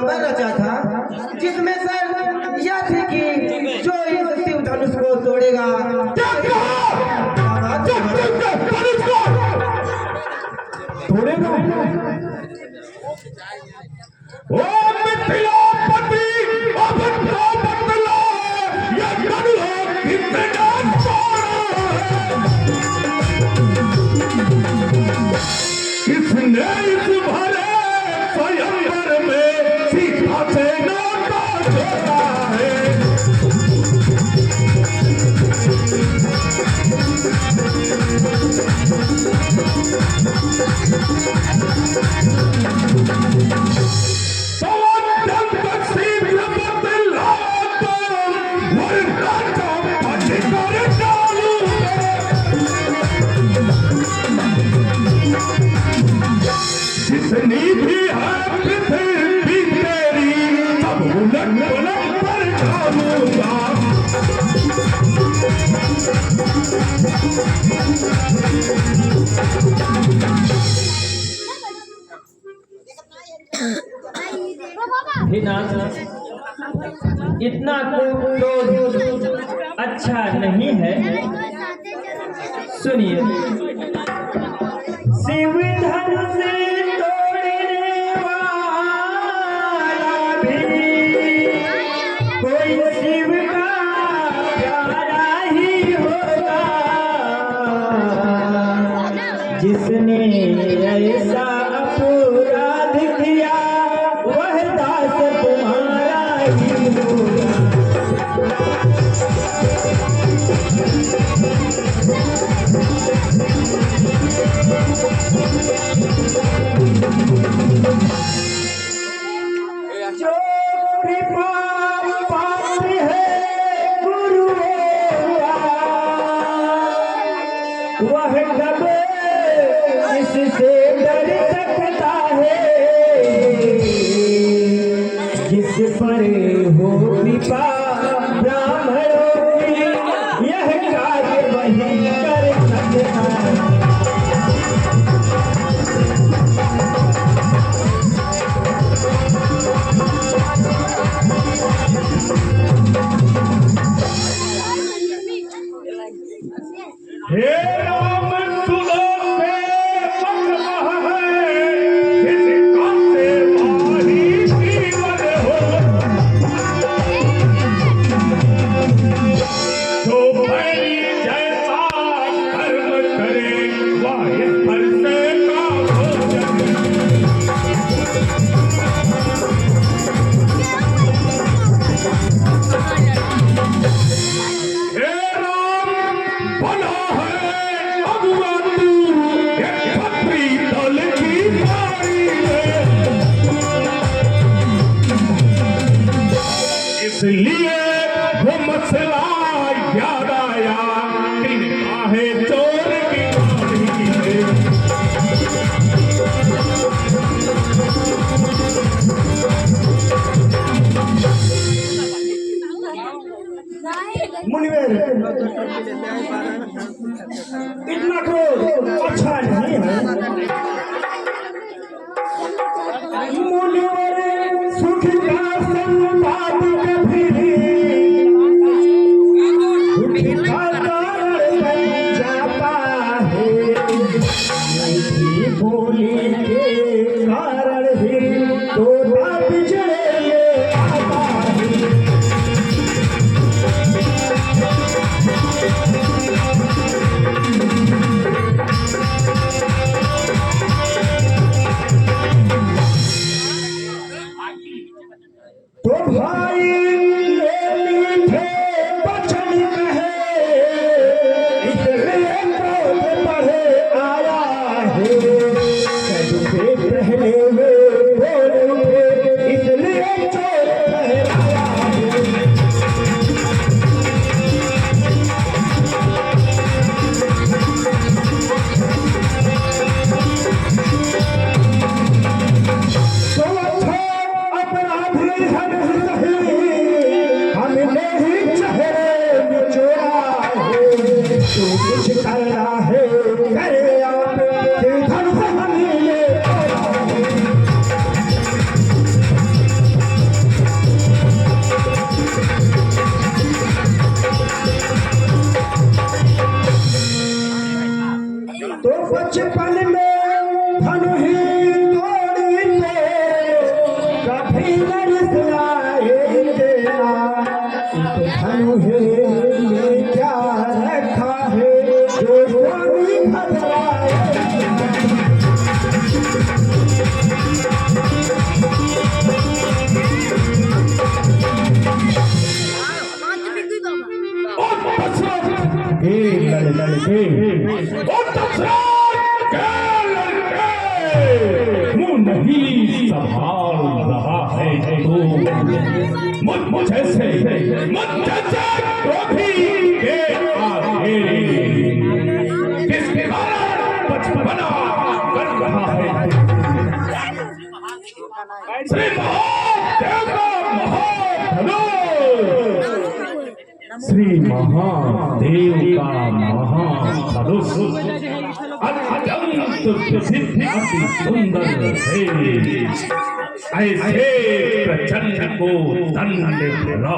खबर रचा था जिसमें सर यह थी कि जो इस शिव धनुष को तोड़ेगा तोड़ेगा। ओ मिथिलापति अब तो बदला ये करुणा कितना किसने इस भरे स्वयंवर में सीता से नाता जोड़ा है। जितनी भी है पृथ्वी तेरी सब उलट पलट कर डालूंगा। इतना क्रोध अच्छा नहीं है। सुनिए, शिव धनुष तोड़ने वाला भी कोई शिव का प्यारा ही होगा, जिसने ऐसा अपराध किया वह दास तुम्हारा ही होगा। जो कृपा पात्र है गुरुओं वह कब इससे डर सकता है, जिस पर हो कृपा ब्राह्मणों की यह कार्य वही कर सकता है। हे राम सुलोक में मगह है, जिसका से माही जीवन हो। जो बैरी जैसा कर्म करे वह इस पर से काम हो जाए। हे राम बना है अगुआ तू एक खत्री दल की बारी में, इसलिए वो मसला याद आया कि काहे चोर की बारी में। मुनिवर, इतना क्रोध अच्छा नहीं है। मुनिवर सुख का संपाद कभी सुख का कारण बन जाता है, मीठी बोली के कारण ही तोता बिछड़े आता है। तो भाई ये मीठे वचन कहे, इसलिए क्रोध बढ़े आया है। सबसे पहले वे बोल उठे, इसलिए चोर ठहराया है। तो अच्छा अपराधी है नहीं, नरसिंह तेरा धनु है ये क्या रखा है जो स्वामी खतराए लड़के मुंह नहीं संभाल रहा है तो मुझे से के आगे किसके कारण बचपना कर रहा है श्री महादेव का महाधनुष श्री महादेव का महाधनुष अत्यंत सिद्ध अति सुंदर है ऐसे प्रचंड को दंड भरा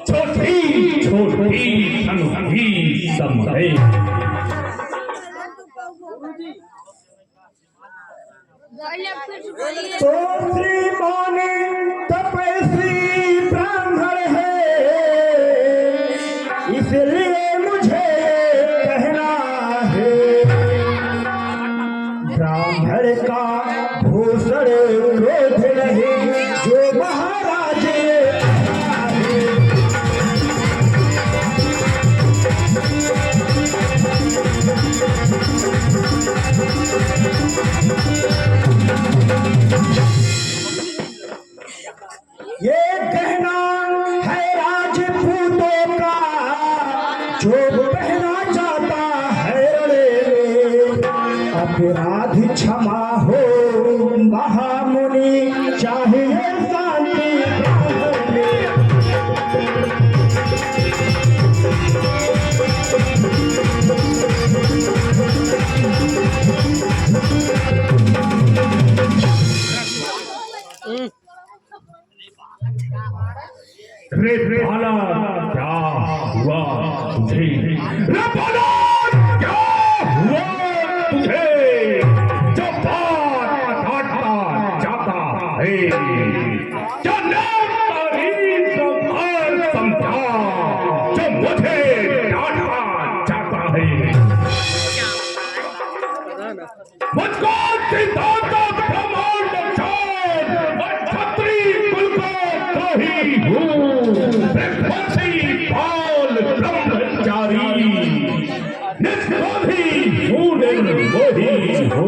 छोटी छोटी धनुही समझे तो श्री माने तपस्वी ब्राह्मण है इसलिए मुझे कहना है ब्राह्मण का भूषण क्रोध नहीं जो महाराज ये कहना है राजपूतों का जो कहना चाहता है रे अपराध क्षमा हो महामुनि चाहिए शांति रे बाला क्या हुआ तुझे रे बाला क्या हुआ तुझे जो बात काटता जाता है जो नारी समझा जो मुझे डांटा जाता है मुझको सिद्धांत ब्रह्मांड क्षत्रिय कुल को ही हूँ ब्रह्मचारी निष्क्रोधी मोही हो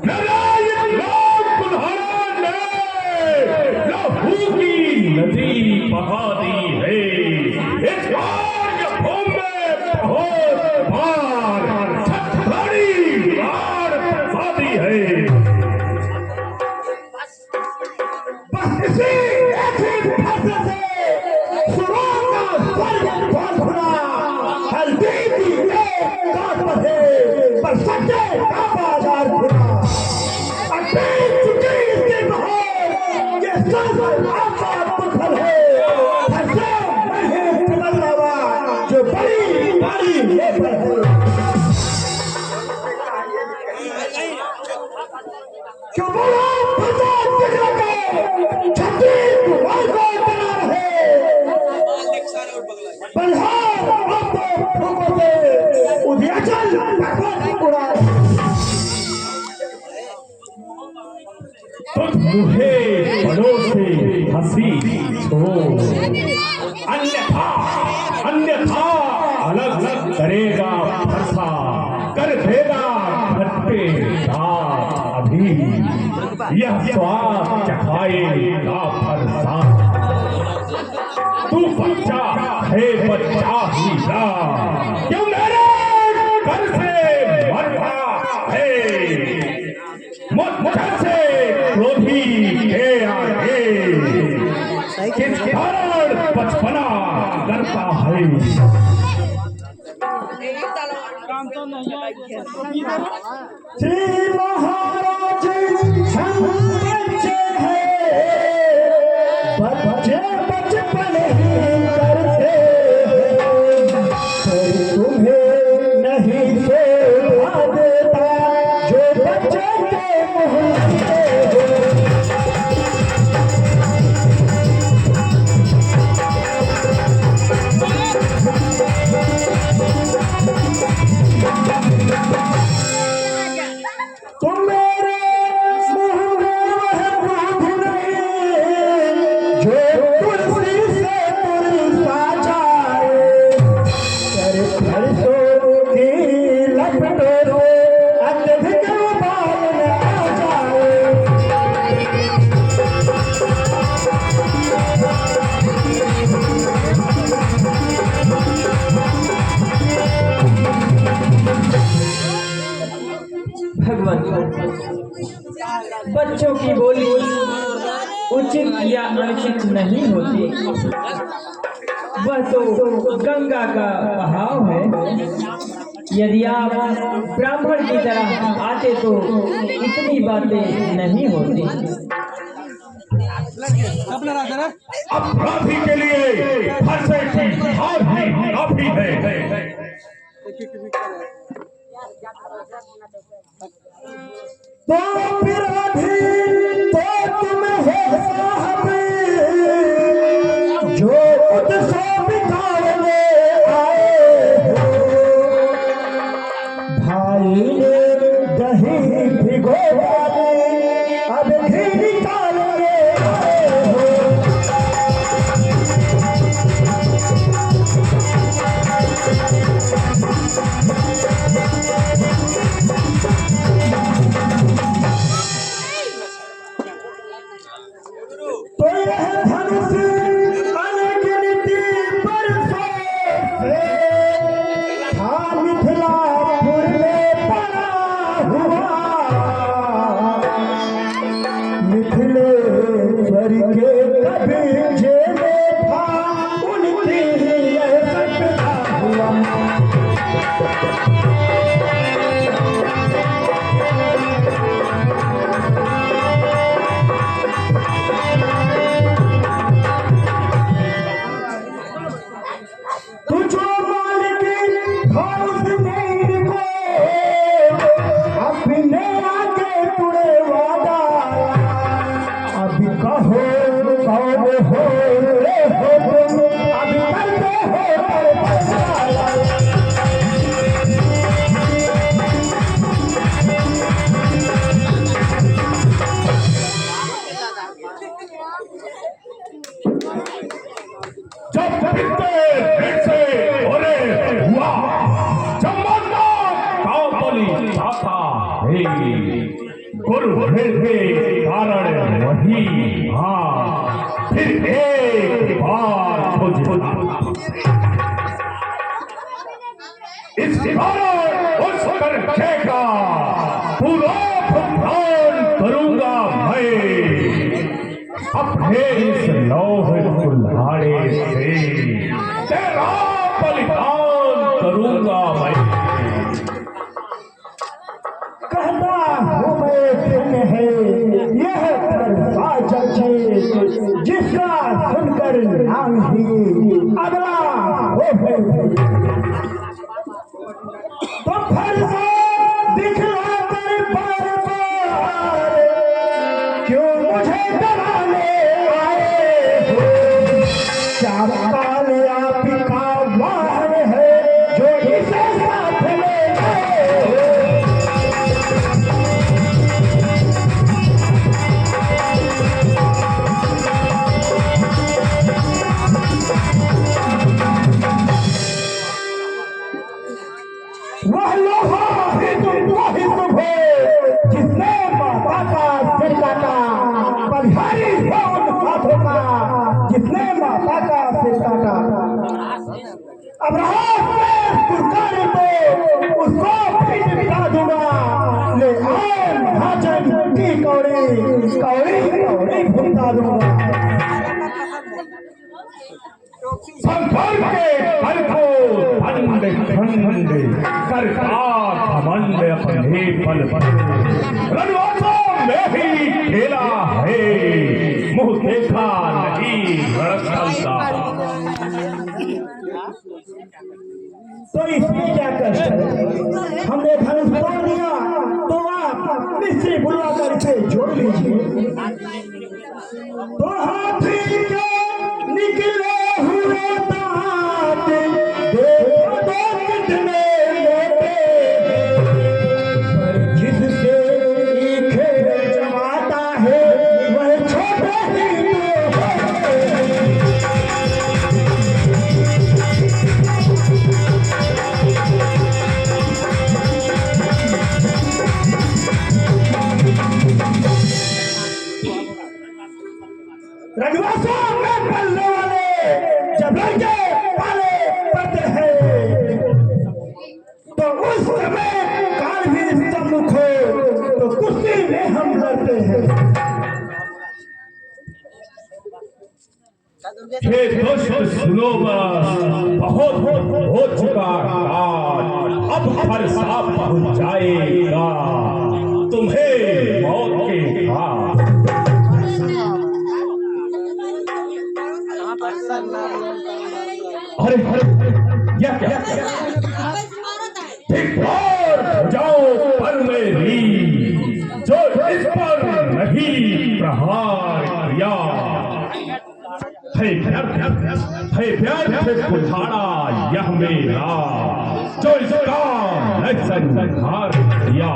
नारायण राम कुल्हाड़ ने लहू की नदी बहा दी है इस भूमि में बहुत बार छठड़ी बार फंसा दी है बस इसी जो बड़ी बड़ी क्यों बोलो मुझे बड़ों से हंसी छोड़ अन्यथा अन्यथा अलग अलग करेगा फरसा कर देगा घट्टे दांत अभी यह स्वाद चखाएगा फरसा तू बच्चा है बच्चा ही ना क्यों मेरे घर से मरता है मुझसे क्रोधी के आगे किस कारण बचपना करता है श्री महाराज हम बच्चे हैं बच्चे बचपन ही करते हैं तुम्हें नहीं शोभा देता जो बच्चे के मुँह उचित या अनुचित नहीं होती। वह तो गंगा का बहाव है। यदि आप ब्राह्मण की तरह आते तो इतनी बातें नहीं होती। अपराधी के लिए फंसे की हार ही काफी है। तो फिर अभी तो तुम हो साहब जो उत्सव बिताने आए हो। भाई ने दही भिगो डाली अब घी निकालने आए हो। तो यह धनुष अनगिनती बरसों से था मिथिलापुर में पड़ा हुआ। मिथिलेश्वर के कब्जे में था उनकी यह सपना हुआ। तुझो मालिक था उस नीर को अपने आगे तुड़े वादा। अब कहो कौन हो रे हो तुम अब करते हो जब फिर से बोले हुआ जमाना काबली जाता है। गुरु के कारण वही हाँ फिर एक बार इस कारण उस करके का पूरा भुगतान करूंगा मैं। अपने इस लौह कुल्हाड़े से तेरा बलिदान करूंगा मैं। कहता हूँ मैं दिन है यह फरसा जचे जिसका सुनकर नाम ही अगला हो है। तो फरसा दिखला कर बार बार क्यों मुझे डराने आए हो। चार काल आपका वाहन है जो इसे साथ ले गए हो। वह लोहा ही तुम वही तुम हो जिसने माता का सिर काटा। बलिहारी है उन हाथों का जिसने माता का सिर काटा। अब रहा पुरकारी तो उसको भी मिटा दूंगा। ले आए महाजन की कौड़ी कौड़ी कौड़ी भुगता दूंगा। संसार के फल को खंड खंड सरकार घमंड अपने बल पर रणवासों में ही खेला है। मुंह देखा नहीं रड़कता। तो इसमें क्या कष्ट है। हमने धनुष तोड़ दिया तो आप मिस्त्री बुलवाकर इसे जोड़ लीजिए। तो हाथी के निकले हुए दांत देखो तो कितने मोटे। पर जिससे ईखे जमाता है वह छोटे ही तो है। रघुवंशों में पलने वाले जब लड़के पाले पड़ते हैं तो उस समय काल भी सम्मुख हो तो कुश्ती में हम लड़ते हैं। हे दोस्त सुनो बस, बहुत हो चुका काज, अब हर सांप पहुंच जाएगा तुम्हें मौत के घाट। अरे यह क्या ठीक और जाओ पर मेरी, जो इस पर नहीं प्रहार किया है व्यर्थ कुठारा यह मेरा, जो इसका न संहार किया।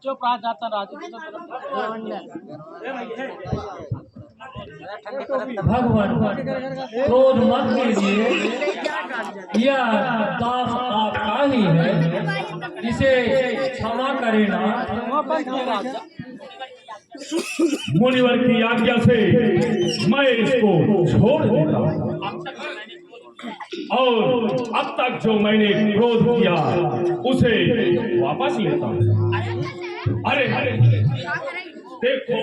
चुप रहा जाता राजू। भगवान क्रोध मत कीजिए, यह दास आपका ही है, इसे क्षमा करें ना। मुनिवर की आज्ञा से मैं इसको छोड़ देता हूं, और अब तक जो मैंने क्रोध किया उसे वापस लेता हूं। अरे देखो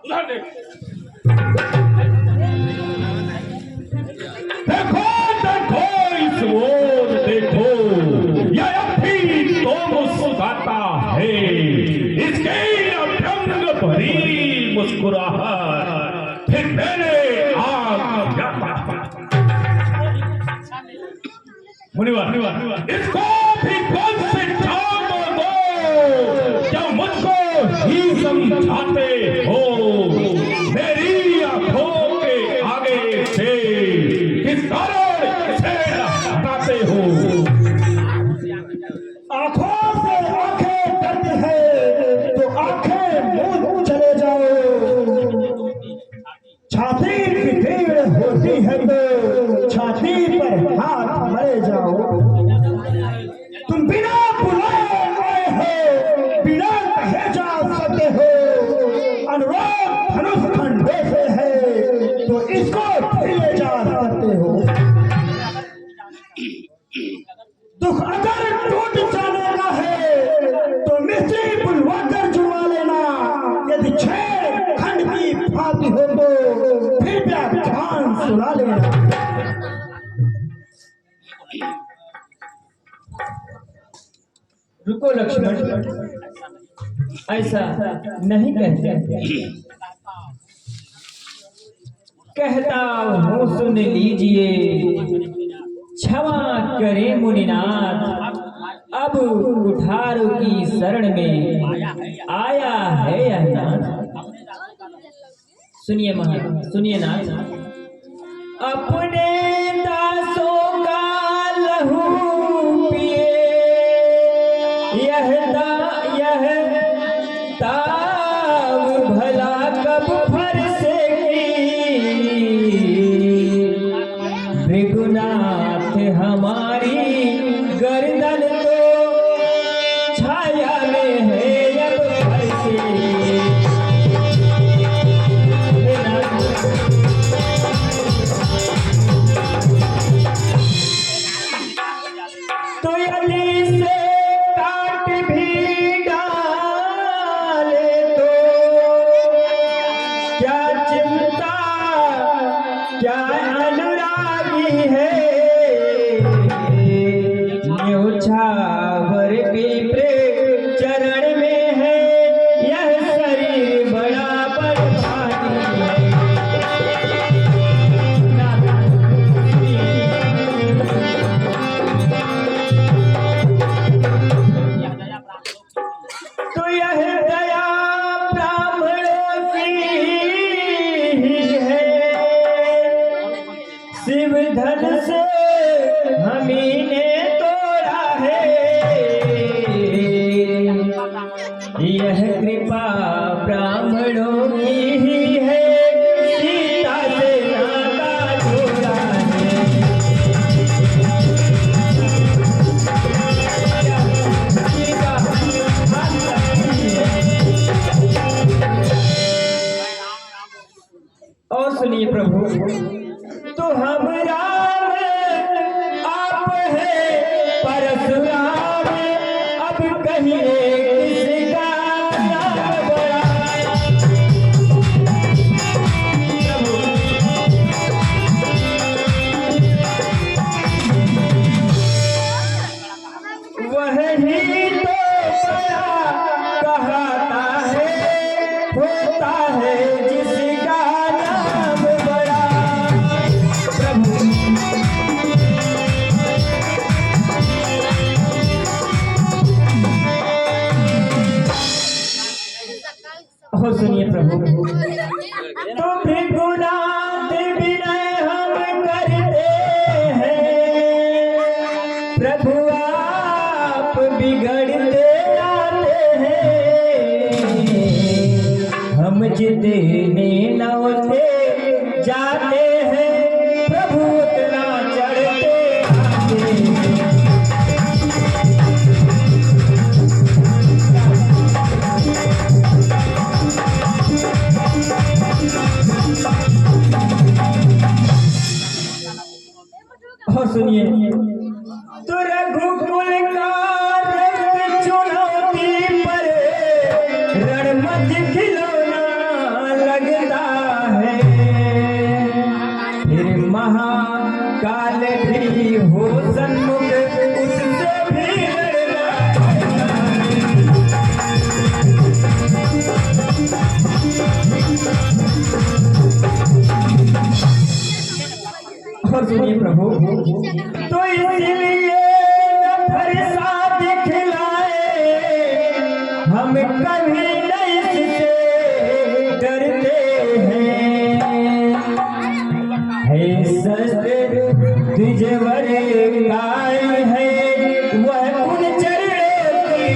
उधर देखो इस ओर देखो, यह अभी तो मुस्कुराता है, इसके अभ्यंग भरी मुस्कुराहट फिर मेरे मुनिवर इसको भी कौन से ठाम दो, जब मुझको ही समझाते हो, मेरी आंखों के आगे से किस कारण से हटाते हो। आंखों से आंखें डरती है तो आंखें मूंद चले जाओ, छाती की भीड़ होती है तो छाती पर हाथ मरे जाओ। तुम बिना बुलाए आए हो, बिना कहे जा सकते हो, अनुराग धनुष खंडे से है तो इसको भी ले जा सकते हो। दुख अगर टूट जाने का है तो मिस्त्री बुलवाकर जुड़वा लेना, यदि छह खंड की फाती हो तो फिर व्याख्यान सुना लेना। रुको लक्ष्मण, ऐसा नहीं कहते, कहता हूँ सुन लीजिए, क्षमा करें मुनिनाथ, अब कुठारों की शरण में आया है यह नाथ। सुनिए महाराज, सुनिए नाथ, अपने दासों का लहू पिए, यह ताव भला कब फरसेगी, भृगुनाथ हमारी गर्दन तो छाया में है अब फरसेगी। तो यदि से काट भी डाले तो क्या चिंता, क्या अनुरागी है, न्योछावर की प्रेम चरण में है, यह शरीर बड़ा बलवानी है। तो यह दया ब्राह्मणों की ही है, शिव धन से हमी ने तोड़ा है, यह कृपा ब्राह्मणों की ही है, सीता से नाता जोड़ा है। और सुनिए प्रभु, तो हम राम आप है परशुराम, अब कहिए किसका नाम बड़ा। देता है जिसका नाम बड़ा। प्रभु हो सुनिए प्रभु, तो भी गुनाह विनय हम करते हैं, प्रभु आप बिगड़ते आते हैं, हम जितने नौते जाते हैं, प्रभु उतना चढ़ते आते हैं। और सुनिए, तो रघुकुल का रंग चुनौती पर रणमत खिलौना लगता है, फिर महाकाल भी हो सन्मुख उससे भी लड़ना है। और सुनिए प्रभु, तो इसलिए फरिसा दिखलाए, हम कभी नहीं इससे डरते हैं, है सत्य द्विजवर गाय है, वह उन चरणों की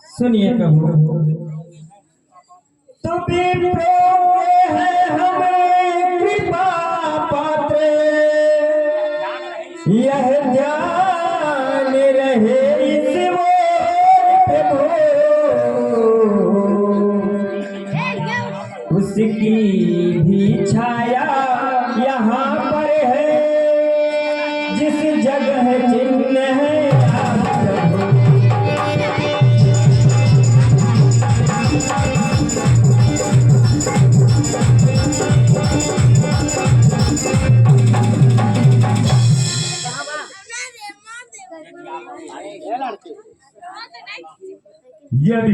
सुनिए प्रभु, तो विप्रो है हमें कृपा पात्र, यह ध्यान रहे इस ओर प्रभु, उसकी भी छाया यहाँ पर है, जिस जगह चिन्ह है आप प्रभु। यदि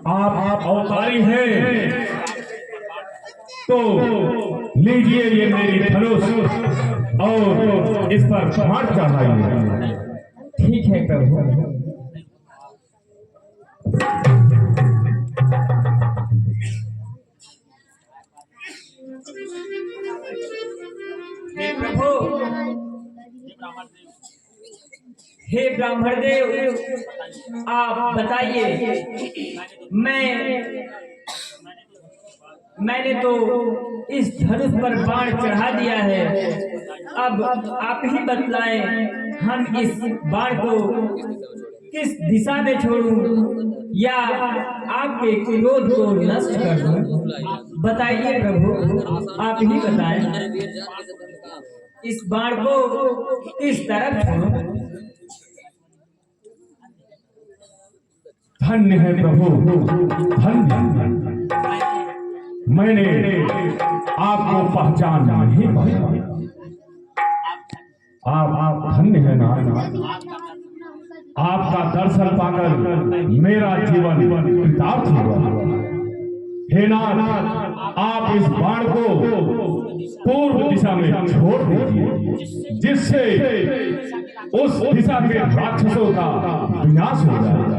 आप अवतारी हैं तो लीजिए ये मेरी धनुष और इस पर बाण चढ़ाइए। ठीक है प्रभु। हे प्रभु, हे ब्राह्मण देव, आप बताइए, मैंने तो इस धनुष पर बाण चढ़ा दिया है, अब आप ही बतलाएं, हम इस बाण को किस दिशा में छोड़ूं या आपके क्रोध को नष्ट कर दूं? बताइए प्रभु, आप ही बताएं, इस बाण को किस तरफ छोड़ूं? धन्य है प्रभु, धन्य। मैंने आपको पहचान नहीं पाया। आप धन्य है ना। आपका दर्शन पाकर मेरा जीवन कृतार्थ हुआ। हे नाथ, आप इस बाण को पूर्व दिशा में छोड़ दीजिए, जिससे उस दिशा के राक्षसों का विनाश हो जाएगा।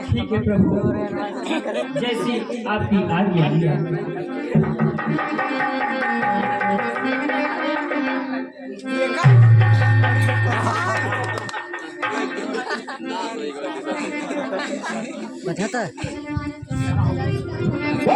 ठीक है प्रभु, जैसी आपकी आज्ञा। बचाता है।